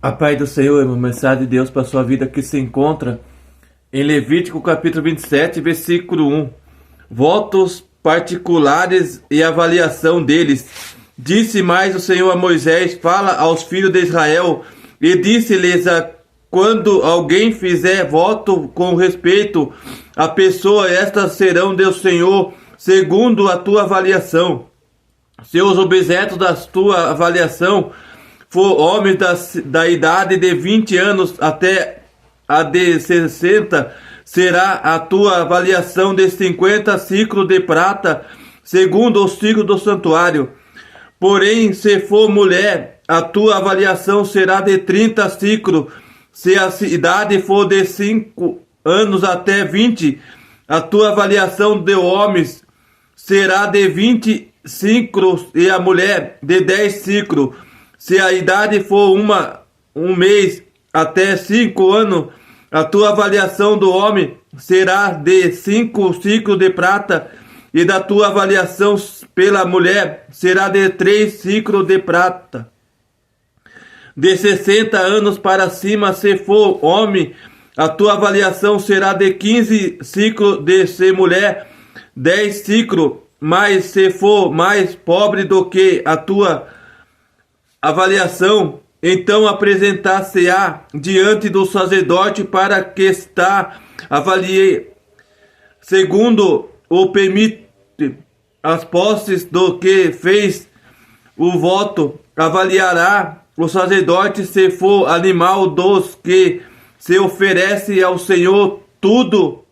A paz do Senhor, uma mensagem de Deus para a sua vida que se encontra em Levítico capítulo 27, versículo 1. Votos particulares e avaliação deles. Disse mais o Senhor a Moisés: fala aos filhos de Israel e disse-lhes: quando alguém fizer voto com respeito à pessoa, estas serão do Senhor segundo a tua avaliação. Se os objetos da tua avaliação for homens da idade de 20 anos até a de 60, será a tua avaliação de 50 ciclos de prata, segundo o ciclo do santuário. Porém, se for mulher, a tua avaliação será de 30 ciclos. Se a idade for de 5 anos até 20, a tua avaliação de homens será de 20 ciclos e a mulher de 10 ciclos. Se a idade for um mês até 5 anos, a tua avaliação do homem será de 5 ciclos de prata, e da tua avaliação pela mulher será de 3 ciclos de prata. De 60 anos para cima, se for homem, a tua avaliação será de 15 ciclos, de ser mulher, 10 ciclos, mas se for mais pobre do que a tua avaliação, então apresentar-se-á diante do sacerdote para que está avalie segundo o permite as posses do que fez o voto. Avaliará o sacerdote se for animal dos que se oferece ao Senhor, tudo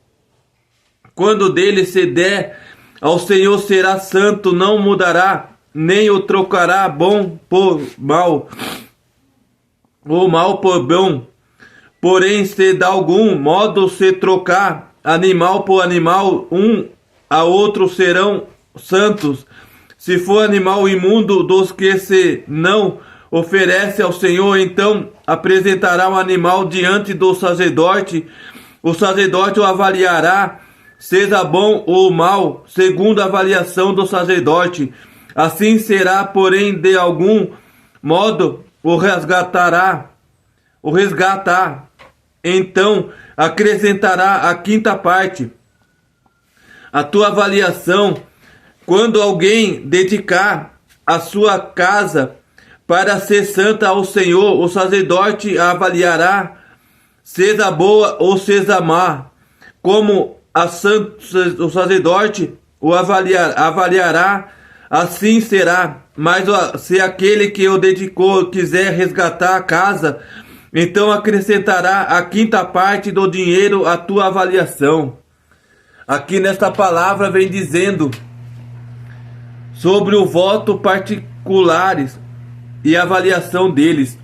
quando dele se der ao Senhor será santo, não mudará, nem o trocará bom por mal, ou mal por bom. Porém, se de algum modo se trocar animal por animal, um a outro serão santos. Se for animal imundo dos que se não oferece ao Senhor, então apresentará o animal diante do sacerdote. O sacerdote o avaliará, seja bom ou mal, segundo a avaliação do sacerdote. Assim será, porém, de algum modo o resgatar. Então acrescentará a quinta parte. A tua avaliação, quando alguém dedicar a sua casa para ser santa ao Senhor, o sacerdote a avaliará, seja boa ou seja má, como o sacerdote o avaliará, assim será. Mas se aquele que o dedicou quiser resgatar a casa, então acrescentará a quinta parte do dinheiro à tua avaliação. Aqui nesta palavra vem dizendo sobre o voto particulares e a avaliação deles.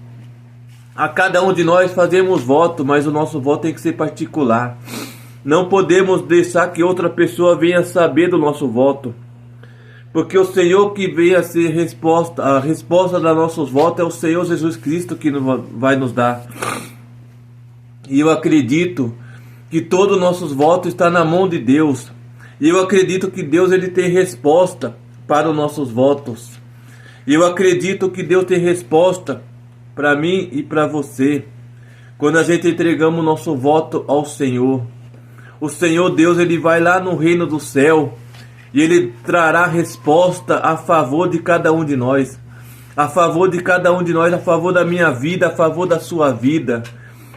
A cada um de nós fazemos voto, mas o nosso voto tem que ser particular. Não podemos deixar que outra pessoa venha saber do nosso voto, porque o Senhor que vem a ser a resposta dos nossos votos é o Senhor Jesus Cristo que vai nos dar. E eu acredito que todos os nossos votos estão na mão de Deus. E eu acredito que Deus ele tem resposta para os nossos votos. E eu acredito que Deus tem resposta para mim e para você, quando a gente entregamos o nosso voto ao Senhor. O Senhor Deus ele vai lá no reino do céu e ele trará resposta a favor de cada um de nós, a favor de cada um de nós, a favor da minha vida, a favor da sua vida.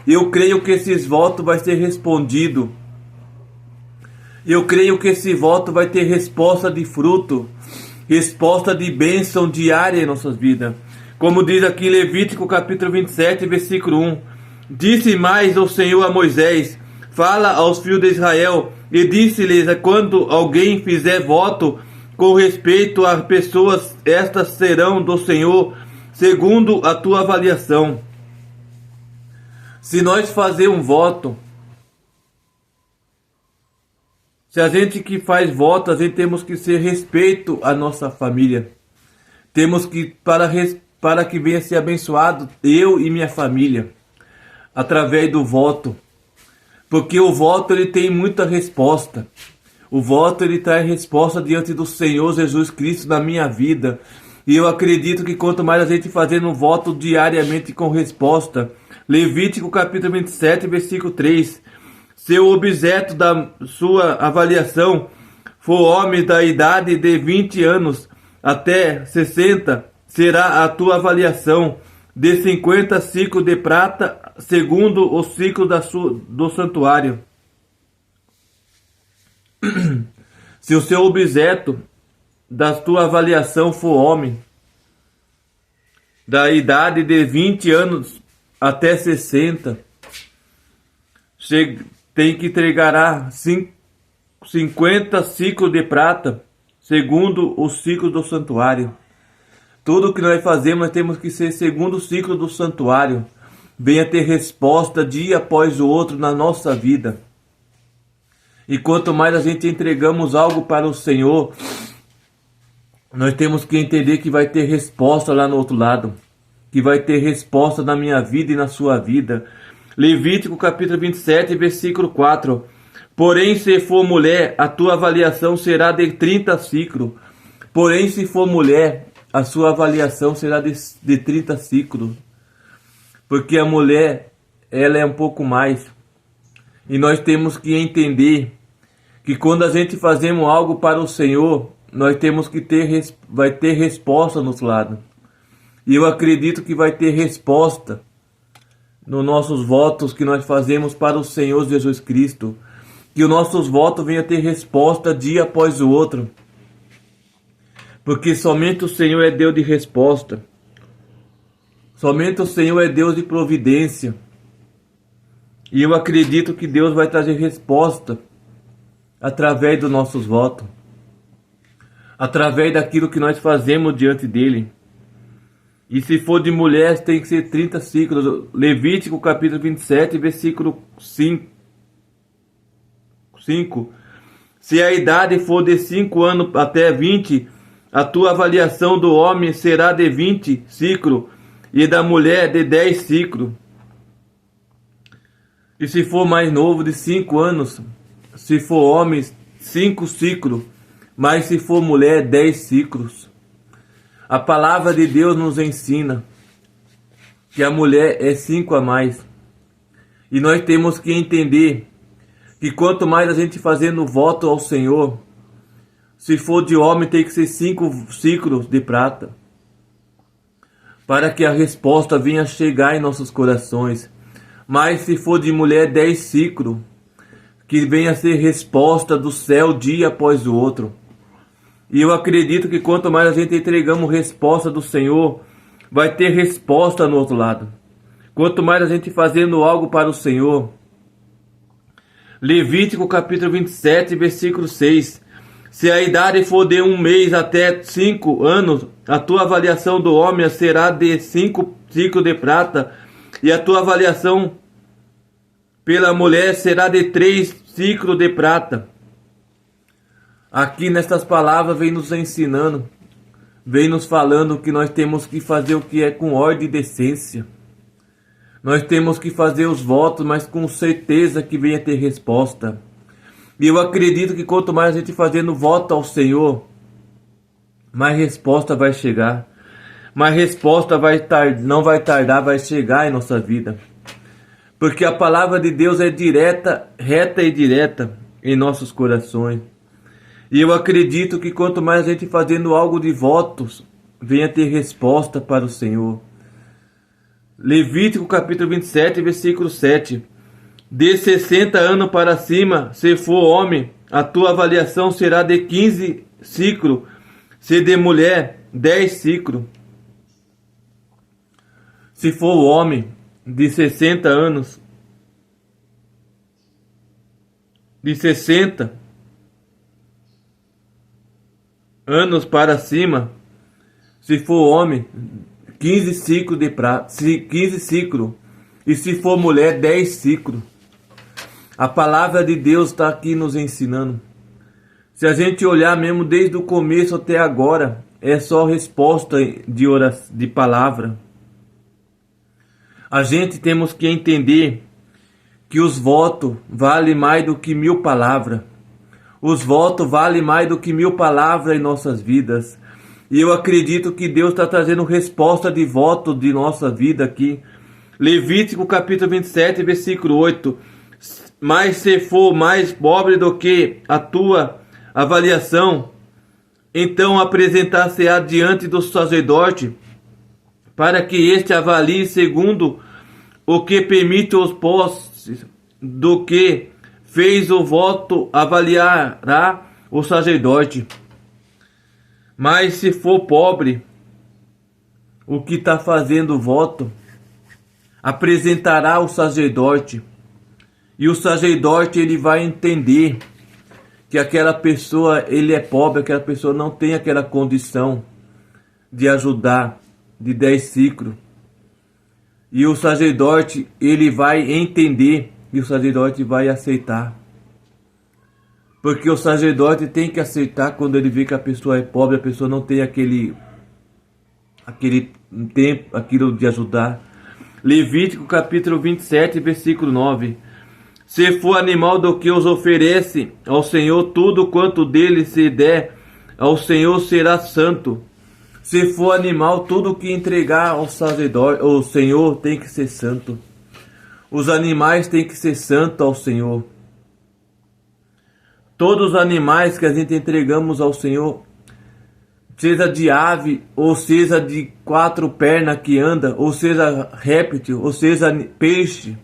Eu creio que esses votos vai ser respondido. Eu creio que esse voto vai ter resposta de fruto, resposta de bênção diária em nossas vidas. Como diz aqui em Levítico capítulo 27, versículo 1. Disse mais o Senhor a Moisés: fala aos filhos de Israel e disse-lhes: quando alguém fizer voto com respeito a pessoas, estas serão do Senhor, segundo a tua avaliação. Se nós fazer um voto, se a gente que faz voto, a gente temos que ser respeito à nossa família. Temos que, para que venha ser abençoado eu e minha família, através do voto. Porque o voto ele tem muita resposta. O voto ele traz resposta diante do Senhor Jesus Cristo na minha vida. E eu acredito que quanto mais a gente fazendo um voto diariamente com resposta, Levítico capítulo 27, versículo 3, se o objeto da sua avaliação for homem da idade de 20 anos até 60, será a tua avaliação de 50 ciclos de prata, segundo o ciclo do santuário. Se o seu objeto da tua avaliação for homem da idade de 20 anos até 60, tem que entregará 50 ciclos de prata, segundo o ciclo do santuário. Tudo que nós fazemos, nós temos que ser segundo o ciclo do santuário. Venha ter resposta dia após o outro na nossa vida. E quanto mais a gente entregamos algo para o Senhor, nós temos que entender que vai ter resposta lá no outro lado. Que vai ter resposta na minha vida e na sua vida. Levítico capítulo 27, versículo 4. Porém, se for mulher, a tua avaliação será de 30 ciclos. Porém, se for mulher, a sua avaliação será de 30 ciclos. Porque a mulher, ela é um pouco mais. E nós temos que entender que quando a gente fazemos algo para o Senhor, nós temos que vai ter resposta no outro lado. E eu acredito que vai ter resposta nos nossos votos que nós fazemos para o Senhor Jesus Cristo. Que os nossos votos venham a ter resposta dia após o outro. Porque somente o Senhor é Deus de resposta. Somente o Senhor é Deus de providência. E eu acredito que Deus vai trazer resposta através dos nossos votos. Através daquilo que nós fazemos diante dele. E se for de mulheres, tem que ser 30 ciclos. Levítico capítulo 27, versículo 5. Se a idade for de 5 anos até 20, a tua avaliação do homem será de 20 ciclos e da mulher de 10 ciclos. E se for mais novo, de 5 anos, se for homem, 5 ciclos, mas se for mulher, 10 ciclos. A palavra de Deus nos ensina que a mulher é 5 a mais. E nós temos que entender que quanto mais a gente fazendo voto ao Senhor, se for de homem tem que ser 5 ciclos de prata, para que a resposta venha chegar em nossos corações. Mas se for de mulher, 10 ciclos, que venha ser resposta do céu dia após o outro. E eu acredito que quanto mais a gente entregamos resposta do Senhor, vai ter resposta no outro lado. Quanto mais a gente fazendo algo para o Senhor. Levítico capítulo 27, versículo 6. Se a idade for de 1 mês até 5 anos, a tua avaliação do homem será de 5 ciclos de prata, e a tua avaliação pela mulher será de 3 ciclos de prata. Aqui nestas palavras vem nos ensinando, vem nos falando que nós temos que fazer o que é com ordem e decência. Nós temos que fazer os votos, mas com certeza que venha ter resposta. E eu acredito que quanto mais a gente fazendo voto ao Senhor, mais resposta vai chegar. Mais resposta não vai tardar, vai chegar em nossa vida. Porque a palavra de Deus é direta, reta e direta em nossos corações. E eu acredito que quanto mais a gente fazendo algo de votos, venha ter resposta para o Senhor. Levítico capítulo 27, versículo 7. De 60 anos para cima, se for homem, a tua avaliação será de 15 ciclos, se de mulher, 10 ciclos. Se for homem de 60 anos, de 60 anos para cima, se for homem, 15 ciclos de prata, 15 ciclos, e se for mulher, 10 ciclos. A palavra de Deus está aqui nos ensinando. Se a gente olhar mesmo desde o começo até agora, é só resposta de palavra. A gente temos que entender que os votos valem mais do que 1000 palavras. Os votos valem mais do que 1000 palavras em nossas vidas. E eu acredito que Deus está trazendo resposta de voto de nossa vida aqui. Levítico capítulo 27, versículo 8. Mas se for mais pobre do que a tua avaliação, então apresentar-se-á diante do sacerdote, para que este avalie segundo o que permite os posses do que fez o voto, avaliará o sacerdote. Mas se for pobre, o que está fazendo o voto, apresentará o sacerdote. E o sacerdote ele vai entender que aquela pessoa ele é pobre, aquela pessoa não tem aquela condição de ajudar, de 10 ciclos. E o sacerdote ele vai entender e o sacerdote vai aceitar. Porque o sacerdote tem que aceitar quando ele vê que a pessoa é pobre, a pessoa não tem aquele tempo, aquilo de ajudar. Levítico capítulo 27, versículo 9. Se for animal do que os oferece ao Senhor, tudo quanto dele se der ao Senhor será santo. Se for animal, tudo que entregar ao sacerdote, ao Senhor tem que ser santo. Os animais têm que ser santos ao Senhor. Todos os animais que a gente entregamos ao Senhor, seja de ave, ou seja de 4 pernas que anda, ou seja réptil, ou seja peixe,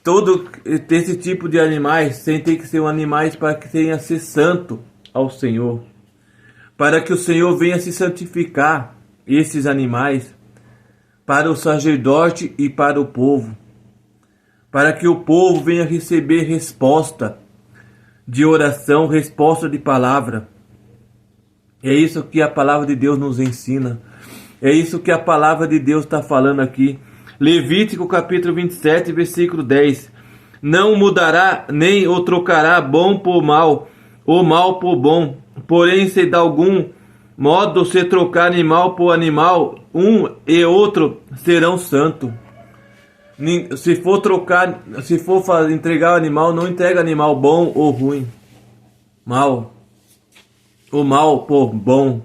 todo esse tipo de animais tem que ser animais para que tenha ser santo ao Senhor, para que o Senhor venha se santificar esses animais para o sacerdote e para o povo, para que o povo venha receber resposta de oração, resposta de palavra. É isso que a palavra de Deus nos ensina. É isso que a palavra de Deus está falando aqui. Levítico capítulo 27, versículo 10. Não mudará nem o trocará bom por mal, ou mal por bom. Porém, se de algum modo se trocar animal por animal, um e outro serão santos. Se for trocar, se for entregar o animal, não entrega animal bom ou ruim. Mal. O mal por bom.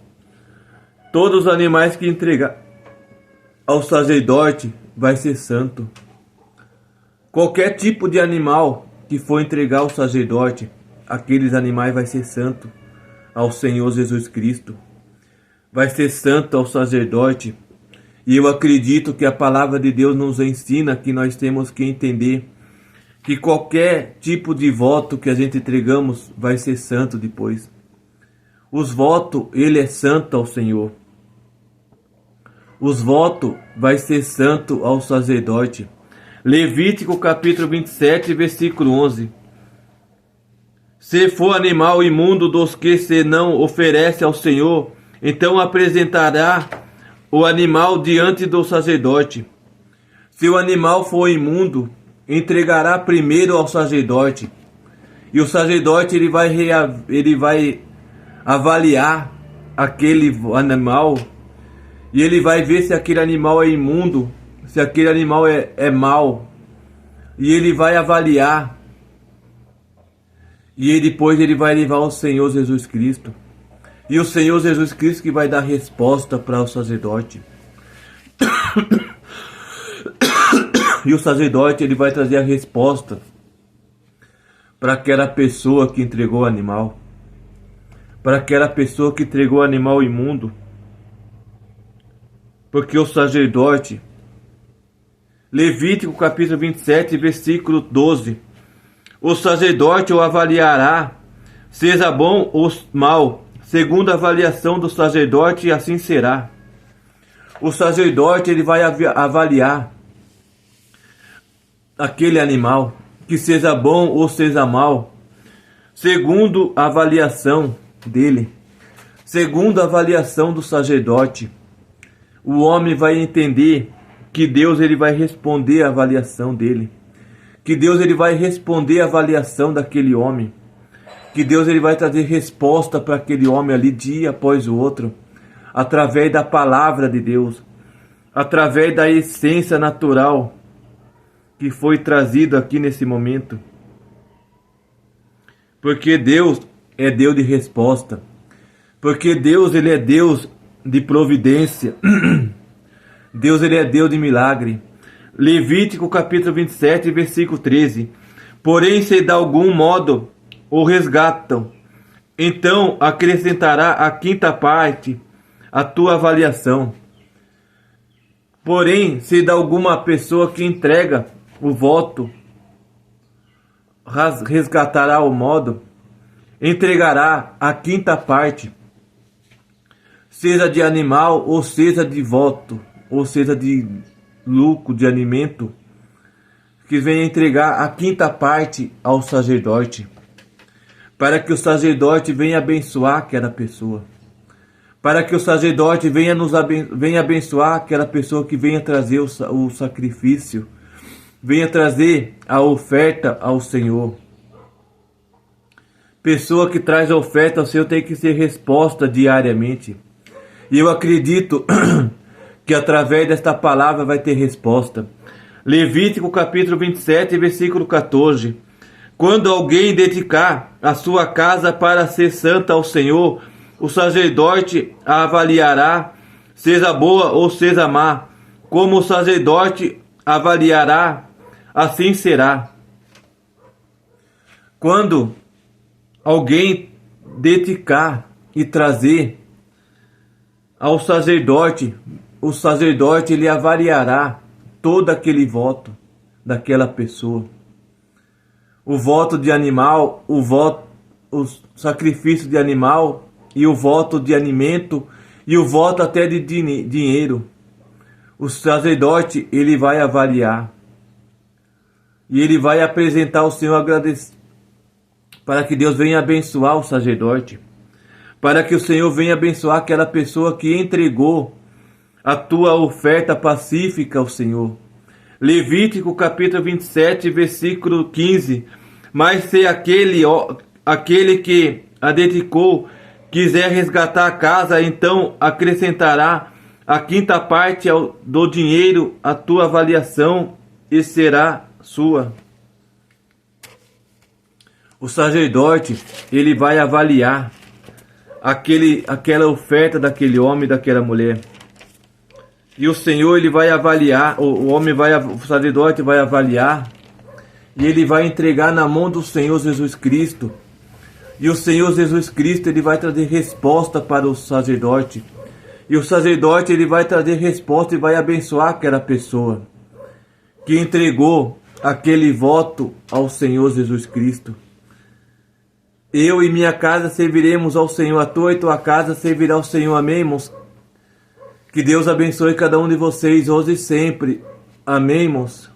Todos os animais que entregar ao sacerdote vai ser santo. Qualquer tipo de animal que for entregar ao sacerdote, aqueles animais vai ser santo ao Senhor Jesus Cristo. Vai ser santo ao sacerdote. E eu acredito que a palavra de Deus nos ensina que nós temos que entender que qualquer tipo de voto que a gente entregamos vai ser santo depois. Os votos, ele é santo ao Senhor. Os votos vai ser santo ao sacerdote. Levítico capítulo 27, versículo 11. Se for animal imundo dos que se não oferece ao Senhor, então apresentará o animal diante do sacerdote. Se o animal for imundo, entregará primeiro ao sacerdote. E o sacerdote ele vai avaliar aquele animal. E ele vai ver se aquele animal é imundo, se aquele animal é mau. E ele vai avaliar. E depois ele vai levar ao Senhor Jesus Cristo. E o Senhor Jesus Cristo que vai dar resposta para o sacerdote. E o sacerdote ele vai trazer a resposta para aquela pessoa que entregou o animal. Para aquela pessoa que entregou o animal imundo. Porque o sacerdote, Levítico capítulo 27, versículo 12. O sacerdote o avaliará, seja bom ou mal, segundo a avaliação do sacerdote, assim será. O sacerdote ele vai avaliar aquele animal, que seja bom ou seja mal, segundo a avaliação dele, segundo a avaliação do sacerdote. O homem vai entender que Deus ele vai responder a avaliação dele, que Deus ele vai responder a avaliação daquele homem, que Deus ele vai trazer resposta para aquele homem ali dia após o outro, através da palavra de Deus, através da essência natural que foi trazido aqui nesse momento. Porque Deus é Deus de resposta. Porque Deus, ele é Deus de providência. Deus, ele é Deus de milagre. Levítico capítulo 27, versículo 13. Porém, se de algum modo o resgatam, então acrescentará a quinta parte a tua avaliação. Porém, se de alguma pessoa que entrega o voto, resgatará o modo, entregará a quinta parte, seja de animal, ou seja de voto, ou seja de lucro, de alimento, que venha entregar a quinta parte ao sacerdote, para que o sacerdote venha abençoar aquela pessoa, para que o sacerdote venha abençoar aquela pessoa que venha trazer o sacrifício, venha trazer a oferta ao Senhor. Pessoa que traz a oferta ao Senhor tem que ser resposta diariamente. E eu acredito que através desta palavra vai ter resposta. Levítico capítulo 27, versículo 14. Quando alguém dedicar a sua casa para ser santa ao Senhor, o sacerdote a avaliará, seja boa ou seja má. Como o sacerdote avaliará, assim será. Quando alguém dedicar e trazer ao sacerdote, o sacerdote ele avaliará todo aquele voto daquela pessoa. O voto de animal, o sacrifício de animal, e o voto de alimento, e o voto até de dinheiro. O sacerdote ele vai avaliar. E ele vai apresentar ao Senhor agradecer, para que Deus venha abençoar o sacerdote, para que o Senhor venha abençoar aquela pessoa que entregou a tua oferta pacífica ao Senhor. Levítico capítulo 27, versículo 15. Mas se aquele que a dedicou quiser resgatar a casa, então acrescentará a quinta parte do dinheiro à tua avaliação e será sua. O sacerdote, ele vai avaliar aquela oferta daquele homem, daquela mulher. E o Senhor, ele vai avaliar, o sacerdote vai avaliar, e ele vai entregar na mão do Senhor Jesus Cristo. E o Senhor Jesus Cristo, ele vai trazer resposta para o sacerdote. E o sacerdote, ele vai trazer resposta e vai abençoar aquela pessoa que entregou aquele voto ao Senhor Jesus Cristo. Eu e minha casa serviremos ao Senhor, a tua e tua casa servirá ao Senhor. Amém, irmãos? Que Deus abençoe cada um de vocês hoje e sempre. Amém, irmãos?